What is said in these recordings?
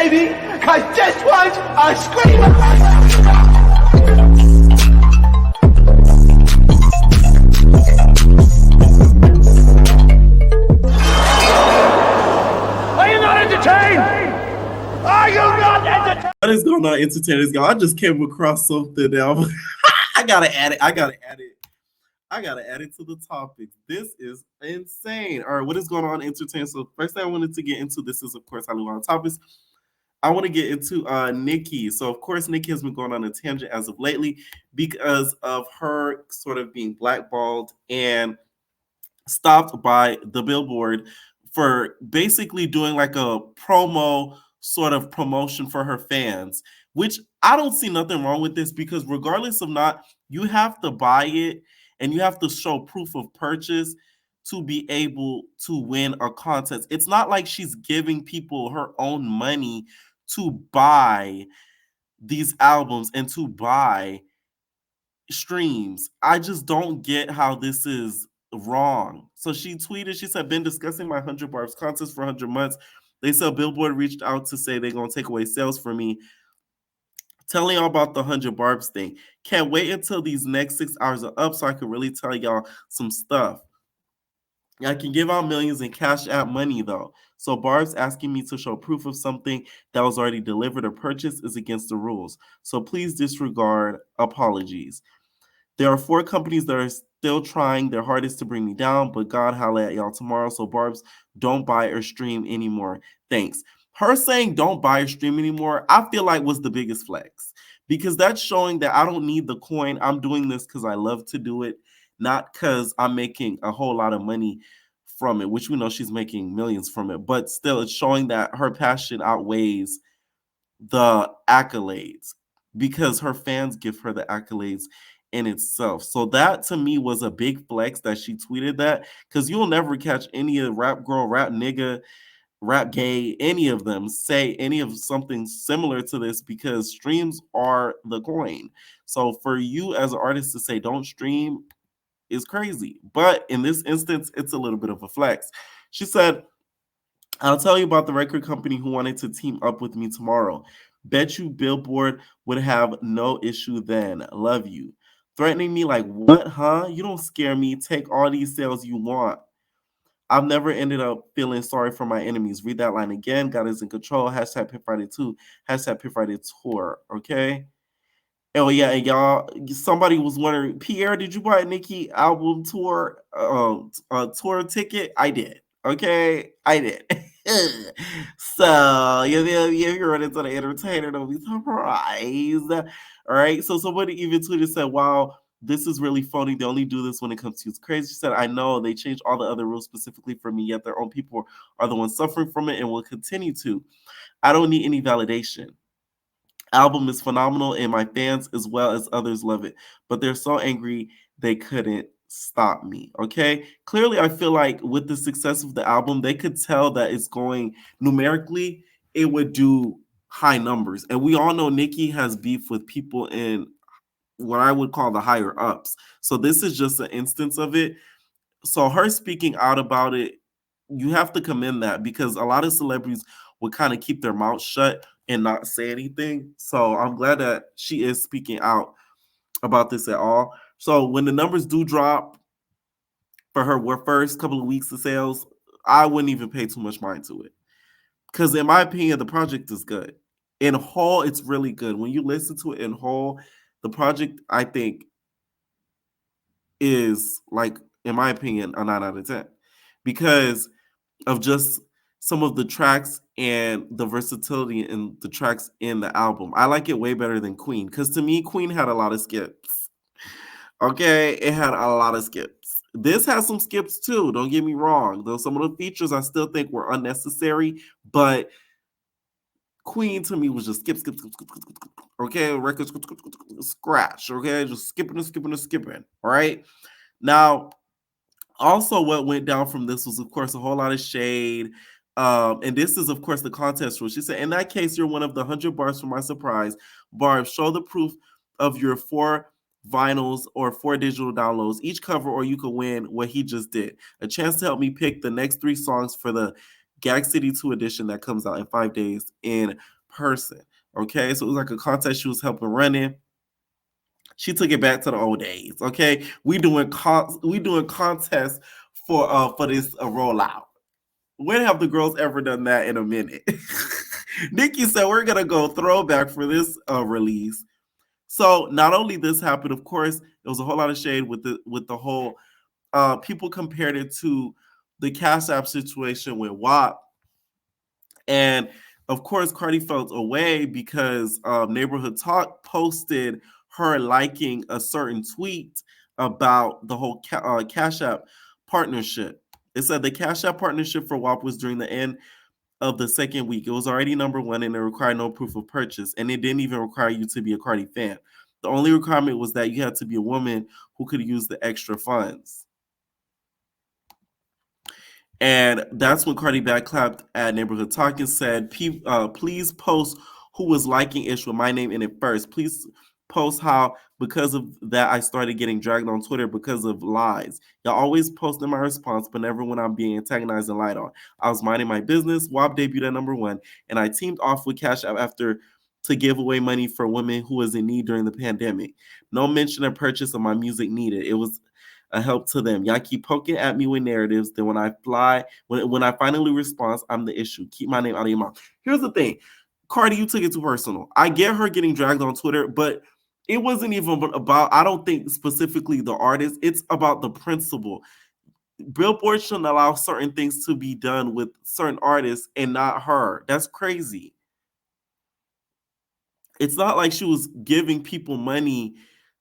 baby, cause this one's a screamer. Are you not entertained? Are you not entertained? What is going on, entertainers? I just came across something now. I gotta add it to the topic. This is insane. All right, what is going on, entertainers? So first thing I wanted to get into, this is of course Hollywood topics. I want to get into Nicki. So of course Nicki has been going on a tangent as of lately because of her sort of being blackballed and stopped by the Billboard for basically doing like a promo sort of promotion for her fans, which I don't see nothing wrong with this because regardless of not, you have to buy it and you have to show proof of purchase to be able to win a contest. It's not like she's giving people her own money to buy these albums and to buy streams. I just don't get how this is wrong. So she tweeted, she said, been discussing my 100 Barbs contest for 100 months. They said Billboard reached out to say they're going to take away sales for me. Telling y'all about the 100 Barbs thing. Can't wait until these next 6 hours are up so I can really tell y'all some stuff. I can give out millions in cash app money though. So Barb's asking me to show proof of something that was already delivered or purchased is against the rules. So please disregard apologies. There are 4 companies that are still trying their hardest to bring me down, but God holla at y'all tomorrow. So Barb's, don't buy or stream anymore. Thanks. Her saying don't buy or stream anymore, I feel like was the biggest flex because that's showing that I don't need the coin. I'm doing this because I love to do it, not because I'm making a whole lot of money from it, which we know she's making millions from it. But still, it's showing that her passion outweighs the accolades because her fans give her the accolades in itself. So that to me was a big flex that she tweeted that because you'll never catch any of rap girl, rap nigga, rap gay, any of them say any of something similar to this because streams are the coin. So for you as an artist to say don't stream is crazy. But in this instance, it's a little bit of a flex. She said, I'll tell you about the record company who wanted to team up with me tomorrow. Bet you Billboard would have no issue then. Love you. Threatening me like, what, huh? You don't scare me. Take all these sales you want. I've never ended up feeling sorry for my enemies. Read that line again. God is in control. Hashtag Pit Friday 2. Hashtag Pit Friday Tour. Okay? Oh, yeah. And y'all, somebody was wondering, Pierre, did you buy a Nicki album tour ticket? I did. Okay? I did. So, if you run into the entertainer, don't be surprised. All right? So, somebody even tweeted said, wow, this is really phony. They only do this when it comes to you. It's crazy. She said, I know they changed all the other rules specifically for me, yet their own people are the ones suffering from it and will continue to. I don't need any validation. Album is phenomenal and my fans as well as others love it, but they're so angry they couldn't stop me. Okay, clearly I feel like with the success of the album they could tell that it's going numerically, it would do high numbers, and we all know Nicki has beef with people in what I would call the higher ups. So this is just an instance of it. So her speaking out about it, you have to commend that because a lot of celebrities would kind of keep their mouth shut and not say anything. So I'm glad that she is speaking out about this at all. So when the numbers do drop for her first couple of weeks of sales, I wouldn't even pay too much mind to it. Because in my opinion, the project is good. In whole, it's really good. When you listen to it in whole, the project, I think, is like, in my opinion, a 9 out of 10. Because of just some of the tracks and the versatility in the tracks in the album. I like it way better than Queen. Because to me, Queen had a lot of skips. Okay? It had a lot of skips. This has some skips too, don't get me wrong. Though some of the features I still think were unnecessary, but Queen to me was just skip. Okay, record scratch. Okay, just skipping. All right. Now, also what went down from this was, of course, a whole lot of shade. And this is, of course, the contest rule. She said, in that case, you're one of the 100 bars for my surprise. Barb, show the proof of your 4 vinyls or 4 digital downloads, each cover, or you could win what he just did. A chance to help me pick the next 3 songs for the Gag City 2 edition that comes out in 5 days in person. Okay, so it was like a contest she was helping running. She took it back to the old days. Okay, we doing contests for this rollout. When have the girls ever done that in a minute? Nicki said we're gonna go throwback for this release. So not only this happened, of course, there was a whole lot of shade with the whole people compared it to the Cash App situation with WAP. And of course, Cardi felt away because Neighborhood Talk posted her liking a certain tweet about the whole Cash App partnership. It said the Cash App partnership for WAP was during the end of the second week. It was already number one and it required no proof of purchase. And it didn't even require you to be a Cardi fan. The only requirement was that you had to be a woman who could use the extra funds. And that's when Cardi backclapped at Neighborhood Talk and said, please post who was liking Ish with my name in it first. Please post how, because of that, I started getting dragged on Twitter because of lies. Y'all always post in my response, but never when I'm being antagonized and lied on. I was minding my business. WAP debuted at number one, and I teamed off with Cash App after to give away money for women who was in need during the pandemic. No mention of purchase of my music needed. It was a help to them. Y'all keep poking at me with narratives. Then when I finally respond, I'm the issue. Keep my name out of your mouth. Here's the thing. Cardi, you took it too personal. I get her getting dragged on Twitter, but it wasn't even about, I don't think specifically the artist. It's about the principle. Billboard shouldn't allow certain things to be done with certain artists and not her. That's crazy. It's not like she was giving people money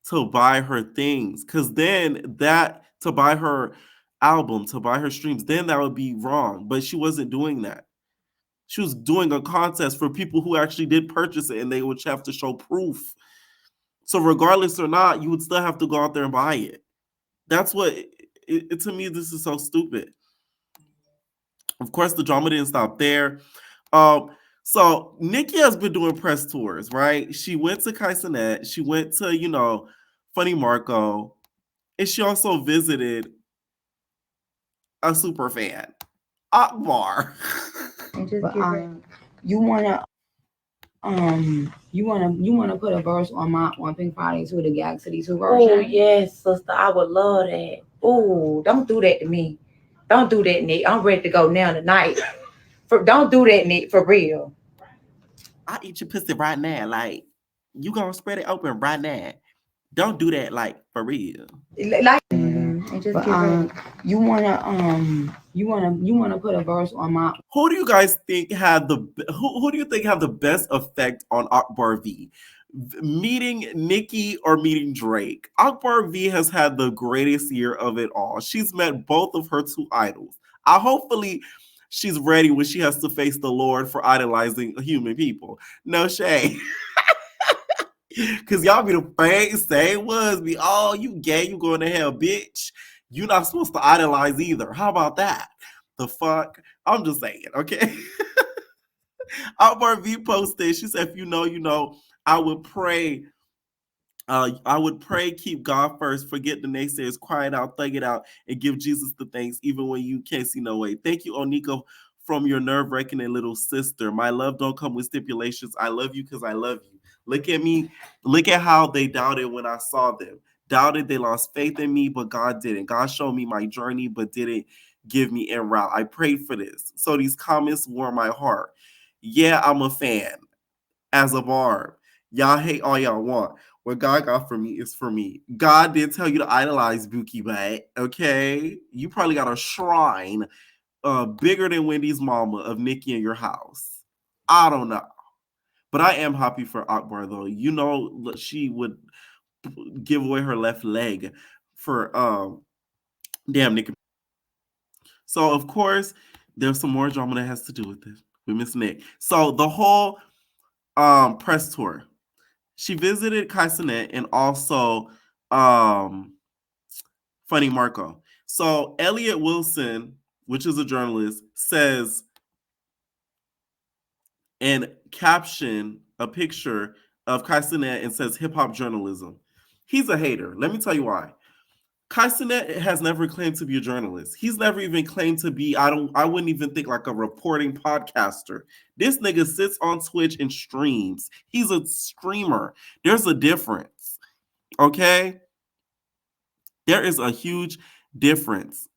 to buy her things, because then that, to buy her album, to buy her streams, then that would be wrong. But she wasn't doing that. She was doing a contest for people who actually did purchase it, and they would have to show proof. So regardless or not, you would still have to go out there and buy it. That's what to me, this is so stupid. Of course, the drama didn't stop there. So Nicki has been doing press tours, right? She went to Chrisean, she went to, Funny Marco, and she also visited a super fan, Akbar. But you wanna put a verse on Pink Friday to the Galaxy 2 version? Oh yes, sister, I would love that. Oh, don't do that to me. Don't do that, Nick. I'm ready to go now tonight. Don't do that, Nick, for real. I eat your pussy right now. Like, you gonna spread it open right now. Don't do that, like, for real. Like, but you wanna put a verse on my. Who do you guys think had who do you think had the best effect on Akbar V? Meeting Nicki or meeting Drake? Akbar V has had the greatest year of it all. She's met both of her two idols. Hopefully she's ready when she has to face the Lord for idolizing human people. No shade. Cause y'all be the same ones be, oh, you gay, you going to hell, bitch. You not supposed to idolize either. How about that? The fuck? I'm just saying, okay? Akbar V posted, she said, if you know, you know, I would pray, keep God first, forget the naysayers, cry it out, thug it out, and give Jesus the thanks, even when you can't see no way. Thank you, Onika, from your nerve-wracking little sister. My love don't come with stipulations. I love you because I love you. Look at me. Look at how they doubted when I saw them. Doubted, they lost faith in me, but God didn't. God showed me my journey, but didn't give me en route. I prayed for this. So these comments warm my heart. Yeah, I'm a fan. As a barb. Y'all hate all y'all want. What God got for me is for me. God did tell you to idolize Buki Butt, okay? You probably got a shrine bigger than Wendy's mama of Nicki in your house. I don't know. But I am happy for Akbar, though. You know, she would give away her left leg for damn Nicki. So, of course, there's some more drama that has to do with this with Miss Nick. So the whole press tour. She visited Chrisean and also Funny Marco. So Elliot Wilson, which is a journalist, says and caption a picture of Chrisean and says hip hop journalism. He's a hater. Let me tell you why. Kaisenet has never claimed to be a journalist. He's never even claimed to be, I wouldn't even think like a reporting podcaster. This nigga sits on Twitch and streams. He's a streamer. There's a difference. Okay? There is a huge difference.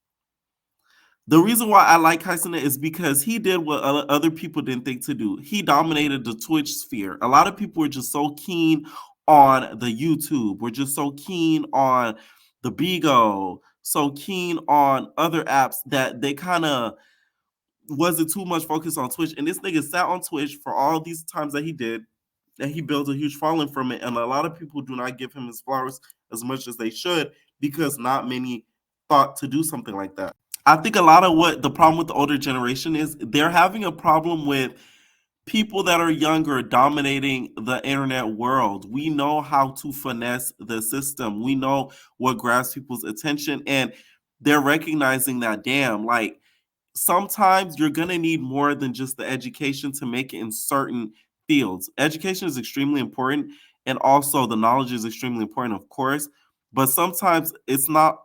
The reason why I like Kaisenet is because he did what other people didn't think to do. He dominated the Twitch sphere. A lot of people were just so keen on the YouTube. We're just so keen on the Bigo, so keen on other apps that they kind of wasn't too much focused on Twitch. And this nigga sat on Twitch for all these times that he did, and he built a huge following from it. And a lot of people do not give him his flowers as much as they should because not many thought to do something like that. I think a lot of what the problem with the older generation is, they're having a problem with people that are younger dominating the internet world. We know how to finesse the system. We know what grabs people's attention, and they're recognizing that, damn, like sometimes you're going to need more than just the education to make it in certain fields. Education is extremely important, and also the knowledge is extremely important, of course, but sometimes that's not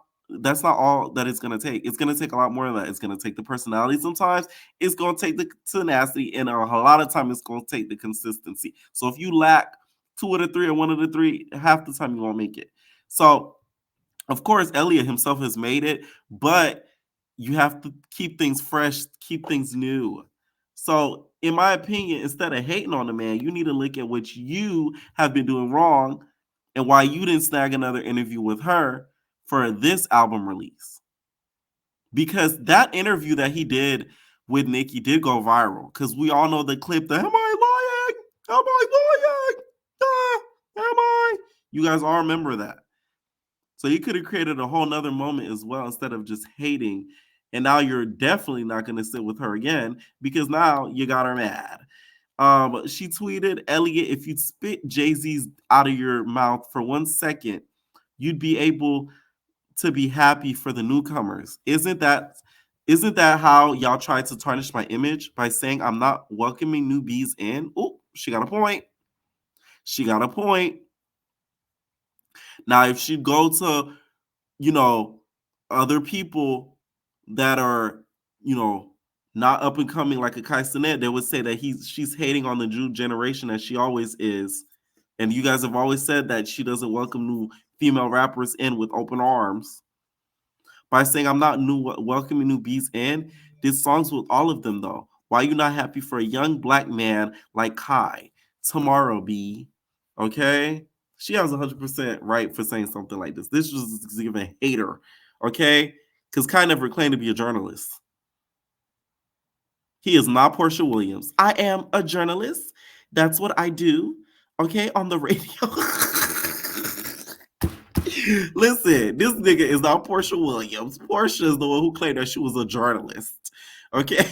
all that it's going to take. It's going to take a lot more than that. It's going to take the personality sometimes. It's going to take the tenacity, and a lot of time it's going to take the consistency. So if you lack 2 of the 3 or 1 of the 3, half the time you won't make it. So, of course, Elliot himself has made it, but you have to keep things fresh, keep things new. So, in my opinion, instead of hating on the man, you need to look at what you have been doing wrong and why you didn't snag another interview with her for this album release. Because that interview that he did with Nicki did go viral. Because we all know the clip, the am I lying? Am I lying? Am I? You guys all remember that. So he could have created a whole nother moment as well instead of just hating. And now you're definitely not going to sit with her again because now you got her mad. She tweeted, Elliot, if you'd spit Jay-Z's out of your mouth for 1 second, you'd be able to be happy for the newcomers. Isn't that how y'all tried to tarnish my image by saying I'm not welcoming newbies in? Oh, she got a point. She got a point. Now, if she go to, other people that are, not up and coming like a Kaisenet, they would say that she's hating on the new generation as she always is. And you guys have always said that she doesn't welcome new female rappers in with open arms. By saying I'm not welcoming newbies in, did songs with all of them though. Why are you not happy for a young black man like Kai? Tomorrow, B. Okay? She has 100% right for saying something like this. This was even hater. Okay? Because Kai never claimed to be a journalist. He is not Portia Williams. I am a journalist. That's what I do. Okay? On the radio. Listen, this nigga is not Portia Williams. Portia is the one who claimed that she was a journalist. Okay?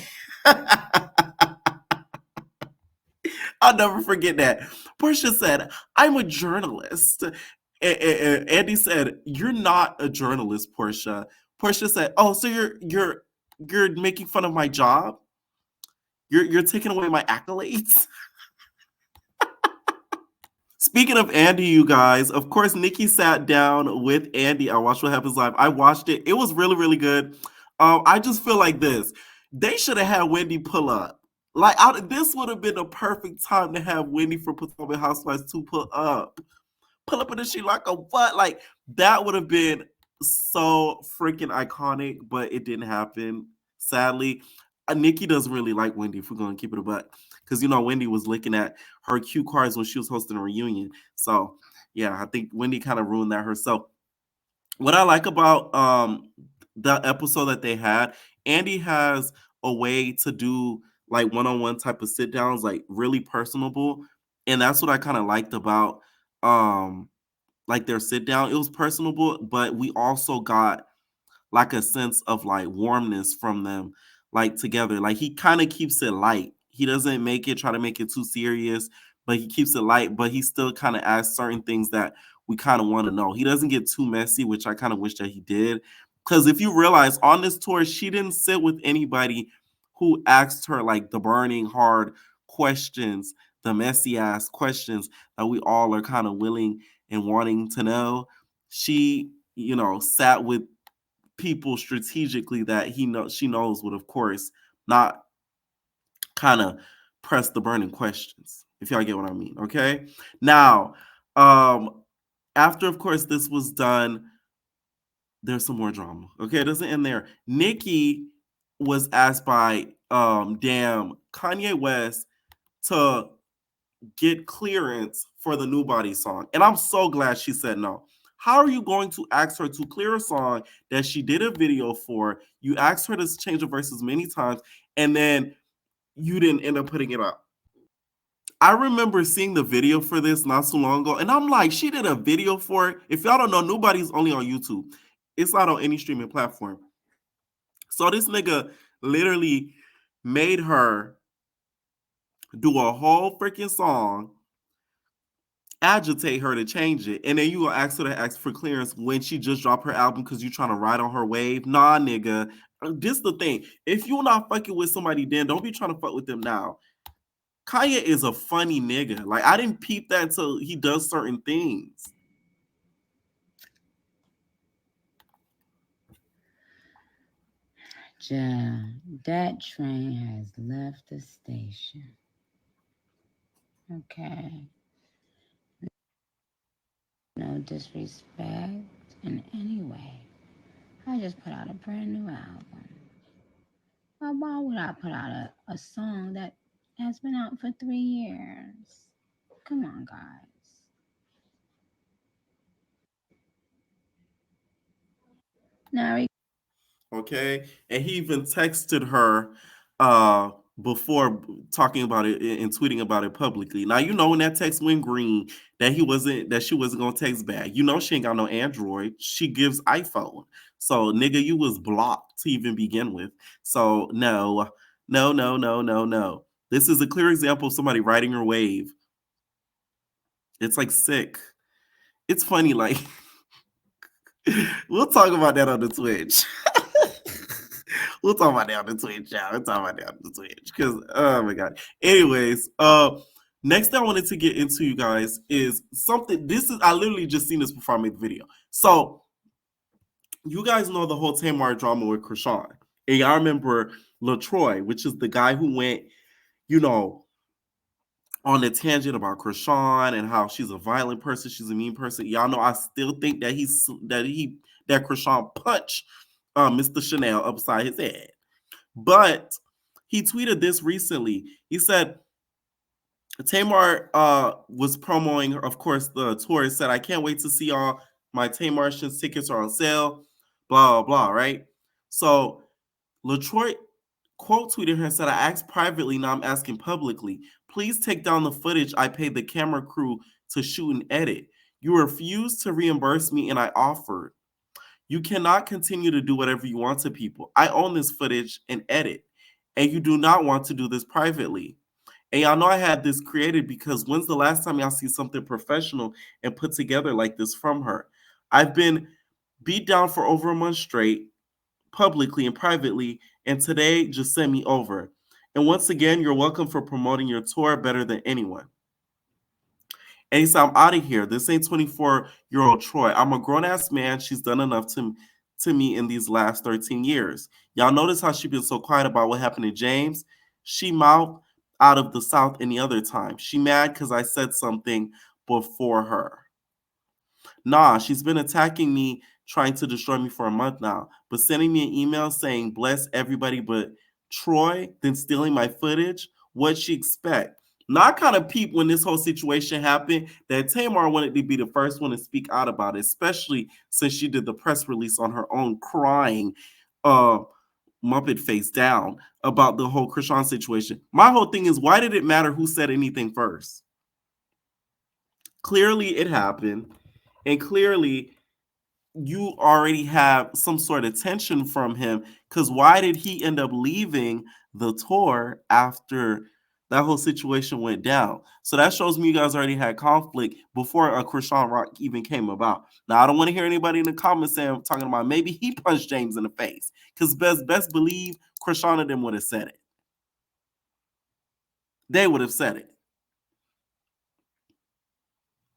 I'll never forget that. Portia said, I'm a journalist. And Andy said, you're not a journalist, Portia. Portia said, oh, so you're making fun of my job? You're taking away my accolades? Speaking of Andy, you guys, of course, Nicki sat down with Andy. I watched What Happens Live. I watched it. It was really, really good. I just feel like this. They should have had Wendy pull up. Like, this would have been the perfect time to have Wendy from Potomac Housewives to pull up. Pull up in the sheet like a what? Like, that would have been so freaking iconic, but it didn't happen, sadly. Nicki doesn't really like Wendy, if we're going to keep it a buck. Because, Wendy was looking at her cue cards when she was hosting a reunion. So, yeah, I think Wendy kind of ruined that herself. What I like about the episode that they had, Andy has a way to do like one-on-one type of sit downs, like really personable. And that's what I kind of liked about like their sit down. It was personable, but we also got like a sense of like warmness from them, like together. Like he kind of keeps it light. He doesn't try to make it too serious, but he keeps it light, but he still kind of asks certain things that we kind of want to know. He doesn't get too messy, which I kind of wish that he did. Because if you realize on this tour, she didn't sit with anybody who asked her like the burning hard questions, the messy ass questions that we all are kind of willing and wanting to know. She sat with people strategically that she knows would, of course, not kind of press the burning questions, if y'all get what I mean. Okay. Now, after, of course, this was done, there's some more drama. Okay, it doesn't end there. Nicki was asked by Kanye West to get clearance for the New Body song. And I'm so glad she said no. How are you going to ask her to clear a song that she did a video for? You asked her to change the verses many times, and then you didn't end up putting it up. I remember seeing the video for this not so long ago, and I'm like, she did a video for it. If y'all don't know, Nobody's only on YouTube. It's not on any streaming platform. So this nigga literally made her do a whole freaking song, agitate her to change it, and then you gonna ask her to ask for clearance when she just dropped her album because you trying to ride on her wave. Nah, nigga. This the thing. If you're not fucking with somebody then, don't be trying to fuck with them now. Kanye is a funny nigga. Like, I didn't peep that until he does certain things. Ja, that train has left the station. Okay. No disrespect in any way. I just put out a brand new album. Well, why would I put out a song that has been out for 3 years? Come on, guys. Now, Okay, and he even texted her before talking about it and tweeting about it publicly. Now, when that text went green, that she wasn't gonna text back. She ain't got no Android. She gives iPhone. So, nigga, you was blocked to even begin with. So, no. This is a clear example of somebody riding your wave. It's like sick. It's funny, like we'll talk about that on the Twitch. We'll talk about that on the Twitch, y'all. We'll talk about that on the Twitch. Because, oh my God. Anyways, next thing I wanted to get into, you guys, is something. I literally just seen this before I made the video. So, you guys know the whole Tamar drama with Chrisean. And y'all remember LaTroy, which is the guy who went, on the tangent about Chrisean and how she's a violent person, she's a mean person. Y'all know I still think that Chrisean punched Mr. Chanel upside his head. But he tweeted this recently. He said, Tamar was promoting, of course, the tour. He said, I can't wait to see all my Tamartians. Tickets are on sale, blah, blah, right? So LaTroy quote tweeted her and said, I asked privately, now I'm asking publicly. Please take down the footage I paid the camera crew to shoot and edit. You refused to reimburse me and I offered. You cannot continue to do whatever you want to people. I own this footage and edit, and you do not want to do this privately. And y'all know I had this created because when's the last time y'all see something professional and put together like this from her? I've been beat down for over a month straight, publicly and privately, and today just sent me over. And once again, you're welcome for promoting your tour better than anyone. And he said, I'm out of here. This ain't 24-year-old Troy. I'm a grown-ass man. She's done enough to me in these last 13 years. Y'all notice how she been so quiet about what happened to James? She mouthed out of the South any other time. She mad because I said something before her. Nah, she's been attacking me, trying to destroy me for a month now, but sending me an email saying, bless everybody but Troy, then stealing my footage. What'd she expect? Now, I kind of peeped when this whole situation happened that Tamar wanted to be the first one to speak out about it, especially since she did the press release on her own, crying Muppet face down about the whole Chrisean situation. My whole thing is, why did it matter who said anything first? Clearly, it happened, and clearly, you already have some sort of tension from him, because why did he end up leaving the tour after that whole situation went down? So that shows me you guys already had conflict before a Chrisean Rock even came about. Now, I don't want to hear anybody in the comments talking about maybe he punched James in the face, because best believe Chrisean and them would have said it. They would have said it.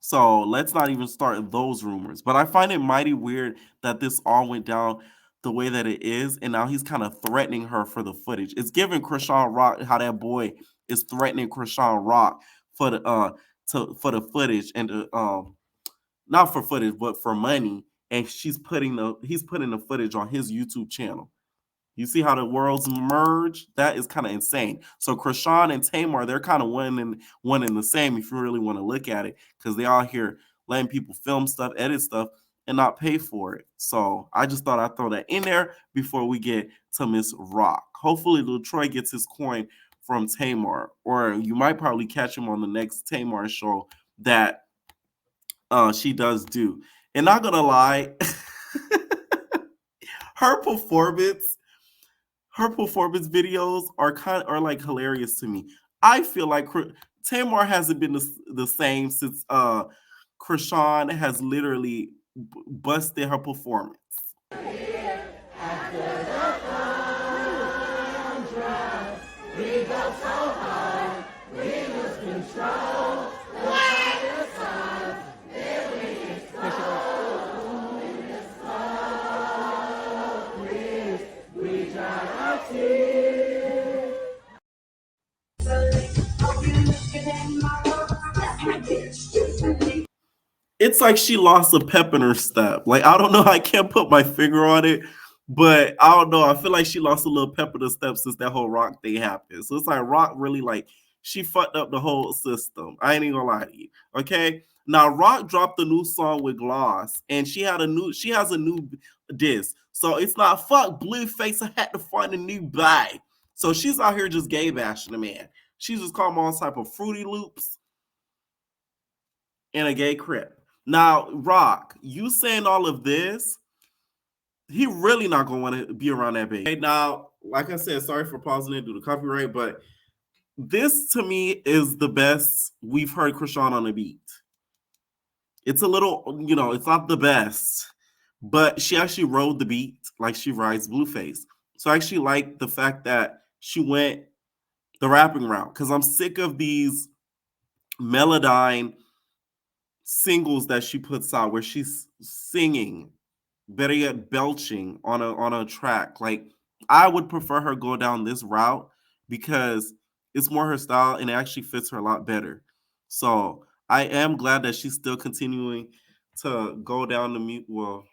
So let's not even start those rumors. But I find it mighty weird that this all went down the way that it is, and now he's kind of threatening her for the footage. It's giving Chrisean Rock how that boy is threatening Chrisean Rock for the footage and not for footage but for money, and he's putting the footage on his YouTube channel. You see how the worlds merge? That is kind of insane. So Chrisean and Tamar, they're kind of one and the same if you really want to look at it, because they all here letting people film stuff, edit stuff, and not pay for it. So I just thought I'd throw that in there before we get to Miss Rock. Hopefully LaTroy gets his coin from Tamar, or you might probably catch him on the next Tamar show that she does do. And not gonna lie, her performance videos are like hilarious to me. I feel like Tamar hasn't been the same since Chrisean has literally busted her performance. It's like she lost a pep in her step. Like, I don't know, I can't put my finger on it, but I don't know. I feel like she lost a little pep in her step since that whole Rock thing happened. So it's like Rock really, like, she fucked up the whole system. I ain't even gonna lie to you. Okay. Now Rock dropped a new song with Gloss, and she has a new disc. So it's not fuck Blueface, I had to find a new bag. So she's out here just gay bashing the man. She's just calling him all type of Fruity Loops and a gay crip. Now, Rock, you saying all of this, he really not gonna want to be around that baby. Okay, now, like I said, sorry for pausing it due to copyright, but this to me is the best we've heard Chrisean on a beat. It's a little, it's not the best, but she actually rode the beat like she rides Blueface. So I actually like the fact that she went the rapping route, because I'm sick of these Melodyne singles that she puts out where she's singing, better yet belching on a track. Like, I would prefer her go down this route because it's more her style and it actually fits her a lot better. So I am glad that she's still continuing to go down the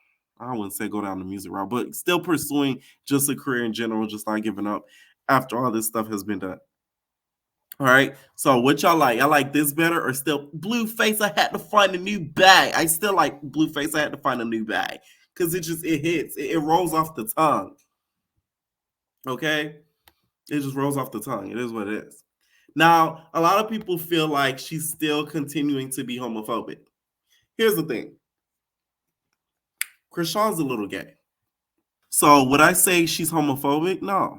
I wouldn't say go down the music route, but still pursuing just a career in general, just not giving up after all this stuff has been done. All right. So what y'all like? I like this better or still Blueface? I had to find a new bag. I still like Blueface. I had to find a new bag because it hits. It rolls off the tongue. Okay. It just rolls off the tongue. It is what it is. Now, a lot of people feel like she's still continuing to be homophobic. Here's the thing. Chrisean's a little gay. So would I say she's homophobic? No.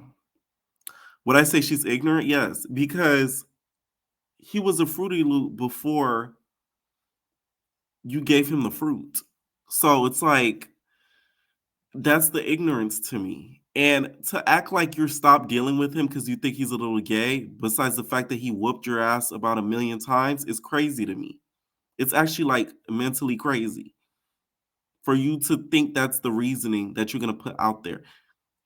Would I say she's ignorant? Yes, because he was a Fruity Loop before you gave him the fruit. So it's like, that's the ignorance to me. And to act like you're stopped dealing with him because you think he's a little gay, besides the fact that he whooped your ass about 1,000,000 times, is crazy to me. It's actually like mentally crazy for you to think that's the reasoning that you're going to put out there.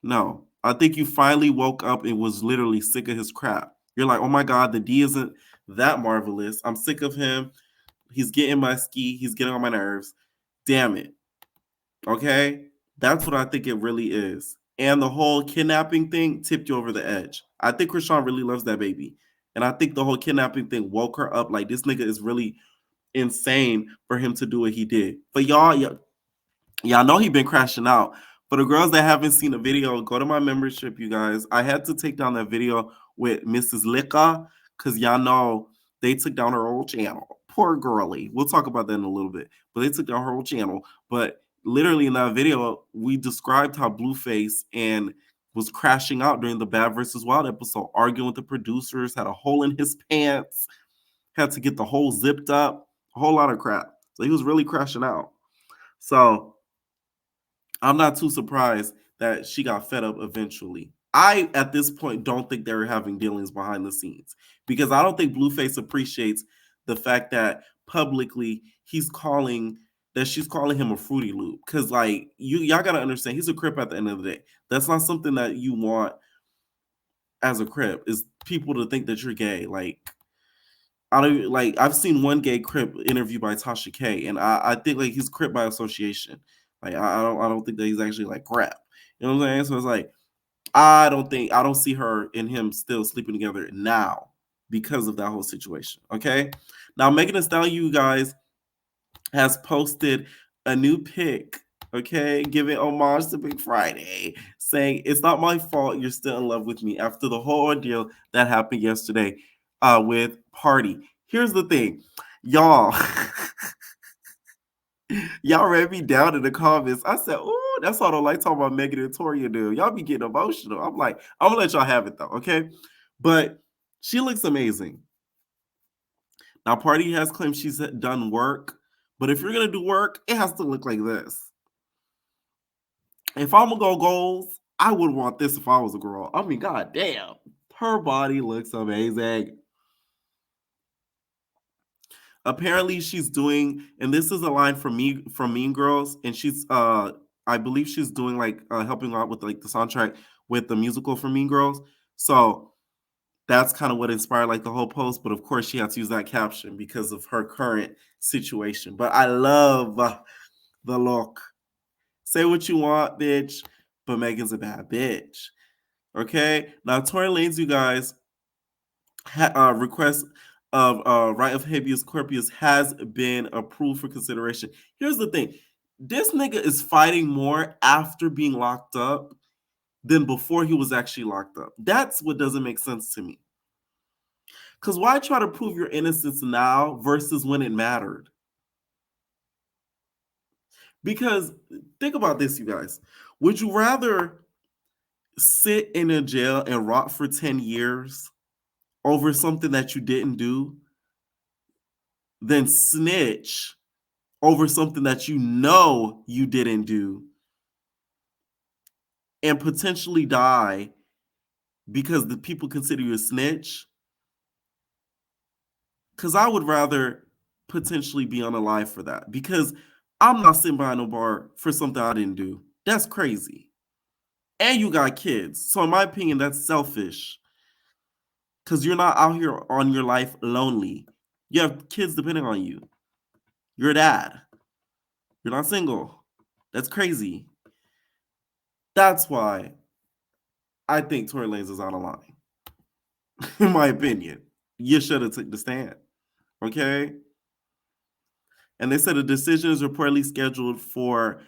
No, I think you finally woke up and was literally sick of his crap. You're like, oh my God, the D isn't that marvelous. I'm sick of him. He's getting my ski. He's getting on my nerves. Damn it. Okay? That's what I think it really is. And the whole kidnapping thing tipped you over the edge. I think Chrisean really loves that baby. And I think the whole kidnapping thing woke her up. Like, this nigga is really insane for him to do what he did. But y'all know he been crashing out. For the girls that haven't seen the video, go to my membership, you guys. I had to take down that video with Mrs. Licka because y'all know they took down her whole channel. Poor girlie. We'll talk about that in a little bit. But they took down her whole channel. But literally in that video, we described how Blueface and was crashing out during the Bad vs. Wild episode, arguing with the producers, had a hole in his pants, had to get the hole zipped up, a whole lot of crap. So he was really crashing out. So I'm not too surprised that she got fed up eventually. I, at this point, don't think they were having dealings behind the scenes because I don't think Blueface appreciates the fact that publicly she's calling him a Fruity Loop. Because like y'all gotta understand, he's a Crip at the end of the day. That's not something that you want as a Crip, is people to think that you're gay. Like, I don't like. I've seen one gay Crip interviewed by Tasha K, and I think like he's Crip by association. Like I don't think that he's actually like Crap. You know what I'm saying? So it's like I don't see her and him still sleeping together now because of that whole situation. Okay, now Megan Thee Stallion, you guys, has posted a new pic. Okay, giving homage to Big Friday, saying it's not my fault you're still in love with me after the whole ordeal that happened yesterday with Party. Here's the thing, y'all. Y'all read me down in the comments. I said, "Ooh, that's why I don't like talking about Megan and Tory do. Y'all be getting emotional." I'm like, I'm gonna let y'all have it though, okay? But she looks amazing. Now, Party has claimed she's done work, but if you're gonna do work, it has to look like this. If I'm gonna go goals, I would want this if I was a girl. I mean, god damn, her body looks amazing. Apparently she's doing, and this is a line from Mean Girls, and she's I believe she's doing like helping out with like the soundtrack with the musical for Mean Girls. So that's kind of what inspired like the whole post, but of course she had to use that caption because of her current situation. But I love the look. Say what you want, bitch, but Megan's a bad bitch. Okay, now Tory Lanez, you guys, request of right of habeas corpus has been approved for consideration. Here's the thing. This nigga is fighting more after being locked up than before he was actually locked up. That's what doesn't make sense to me. Because why try to prove your innocence now versus when it mattered? Because think about this, you guys. Would you rather sit in a jail and rot for 10 years over something that you didn't do than snitch over something that you know you didn't do and potentially die because the people consider you a snitch? Because I would rather potentially be unalive for that, because I'm not sitting behind no bar for something I didn't do. That's crazy. And you got kids. So in my opinion, that's selfish. Because you're not out here on your life lonely. You have kids depending on you. You're a dad. You're not single. That's crazy. That's why I think Tory Lanez is out of line. In my opinion. You should have took the stand. Okay? And they said a decision is reportedly scheduled for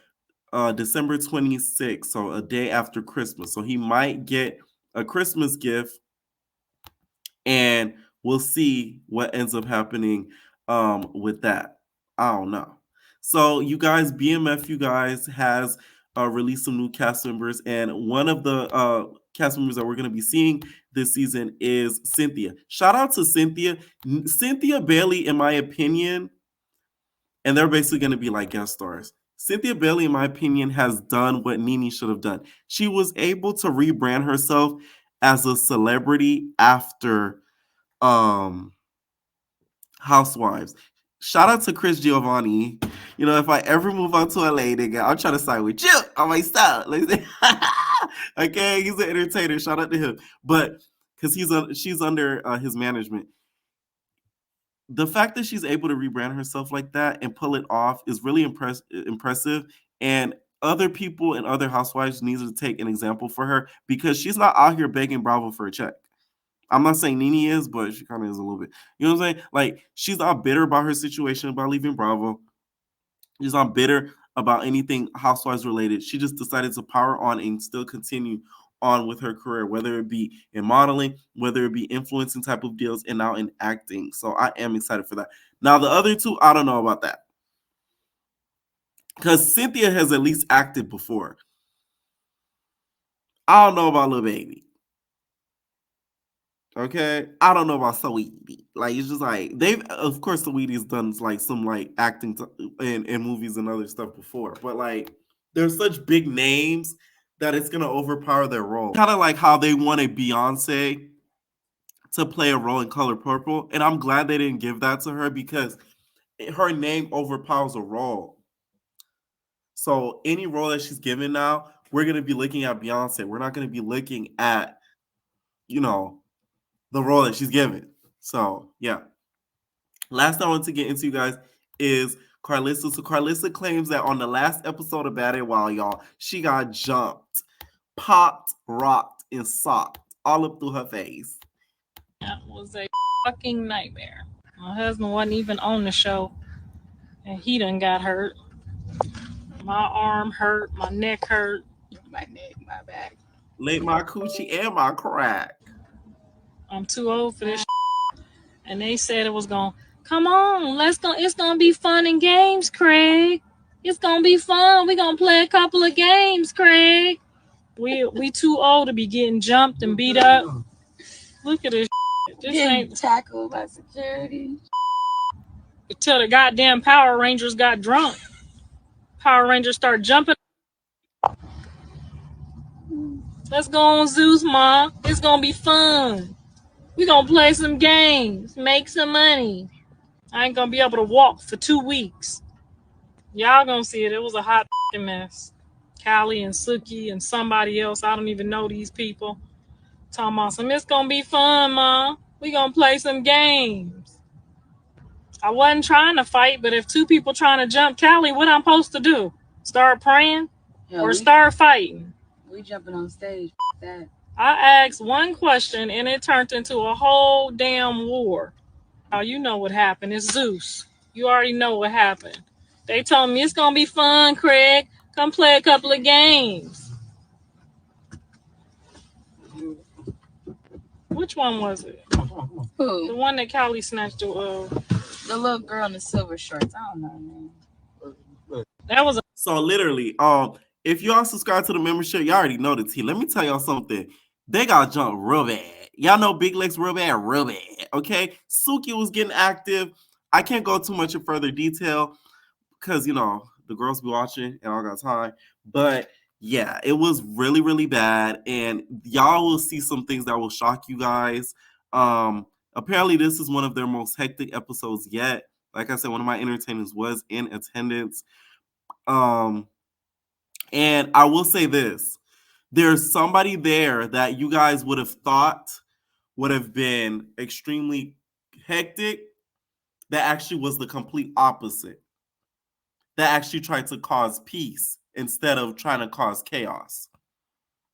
December 26th, so a day after Christmas. So he might get a Christmas gift, and we'll see what ends up happening with that. I don't know. So you guys, BMF, you guys, has released some new cast members, and one of the cast members that we're going to be seeing this season is Cynthia. Shout out to Cynthia. Cynthia Bailey, in my opinion, and they're basically going to be like guest stars. Cynthia Bailey, in my opinion, has done what Nene should have done. She was able to rebrand herself as a celebrity after Housewives. Shout out to Chris Giovanni. You know, if I ever move on to LA, nigga, I'm trying to sign with you on my style. Okay, he's an entertainer. Shout out to him. But because she's under his management. The fact that she's able to rebrand herself like that and pull it off is really impressive. And other people and other housewives need to take an example for her, because she's not out here begging Bravo for a check. I'm not saying Nene is, but she kind of is a little bit. You know what I'm saying? Like, she's not bitter about her situation about leaving Bravo. She's not bitter about anything housewives related. She just decided to power on and still continue on with her career, whether it be in modeling, whether it be influencing type of deals, and now in acting. So I am excited for that. Now, the other two, I don't know about that, because Cynthia has at least acted before. I don't know about Lil Baby. Okay, I don't know about Saweetie. Like, it's just like of course, Saweetie's done like some like acting in movies and other stuff before, but like they're such big names that it's gonna overpower their role. Kind of like how they wanted Beyonce to play a role in Color Purple, and I'm glad they didn't give that to her, because her name overpowers a role. So any role that she's given now, we're gonna be looking at Beyonce. We're not gonna be looking at, the role that she's given. So yeah. Last thing I want to get into, you guys, is Karlissa. So Karlissa claims that on the last episode of Bad and Wild, y'all, she got jumped, popped, rocked, and socked all up through her face. That was a fucking nightmare. My husband wasn't even on the show, and he done got hurt. My arm hurt, my neck hurt, my neck, my back. Laid my coochie and my crack. I'm too old for this. And they said it was gonna come on. It's gonna be fun and games, Craig. It's gonna be fun. We're gonna play a couple of games, Craig. We too old to be getting jumped and beat up. Look at this. This ain't tackled by security. Until the goddamn Power Rangers got drunk. Power Rangers start jumping. Let's go on Zeus, Ma. It's gonna be fun. We gonna play some games, make some money. I ain't gonna be able to walk for 2 weeks. Y'all gonna see it. It was a hot mess. Callie and Suki and somebody else. I don't even know these people. Talking about some, it's gonna be fun, Ma. We gonna play some games. I wasn't trying to fight, but if 2 people trying to jump Callie, what I'm supposed to do? Start praying? Or start fighting? We jumping on stage. That. I asked one question and it turned into a whole damn war. Oh, you know what happened. It's Zeus. You already know what happened. They told me it's going to be fun, Craig. Come play a couple of games. Which one was it? Who? The one that Callie snatched the little girl in the silver shorts. I don't know, man. That was So literally, if y'all subscribe to the membership, y'all already know the tea. Let me tell y'all something. They got jumped real bad. Y'all know Big Legs real bad. Okay? Suki was getting active. I can't go too much in further detail because, the girls be watching and I got time. But yeah, it was really, really bad. And y'all will see some things that will shock you guys. Apparently, this is one of their most hectic episodes yet. Like I said, one of my entertainers was in attendance. And I will say this. There's somebody there that you guys would have thought would have been extremely hectic that actually was the complete opposite. That actually tried to cause peace instead of trying to cause chaos.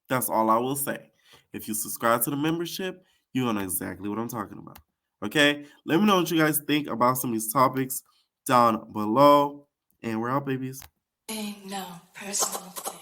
That's all I will say. If you subscribe to the membership, you know exactly what I'm talking about. Okay? Let me know what you guys think about some of these topics down below. And we're out, babies. No personal thing.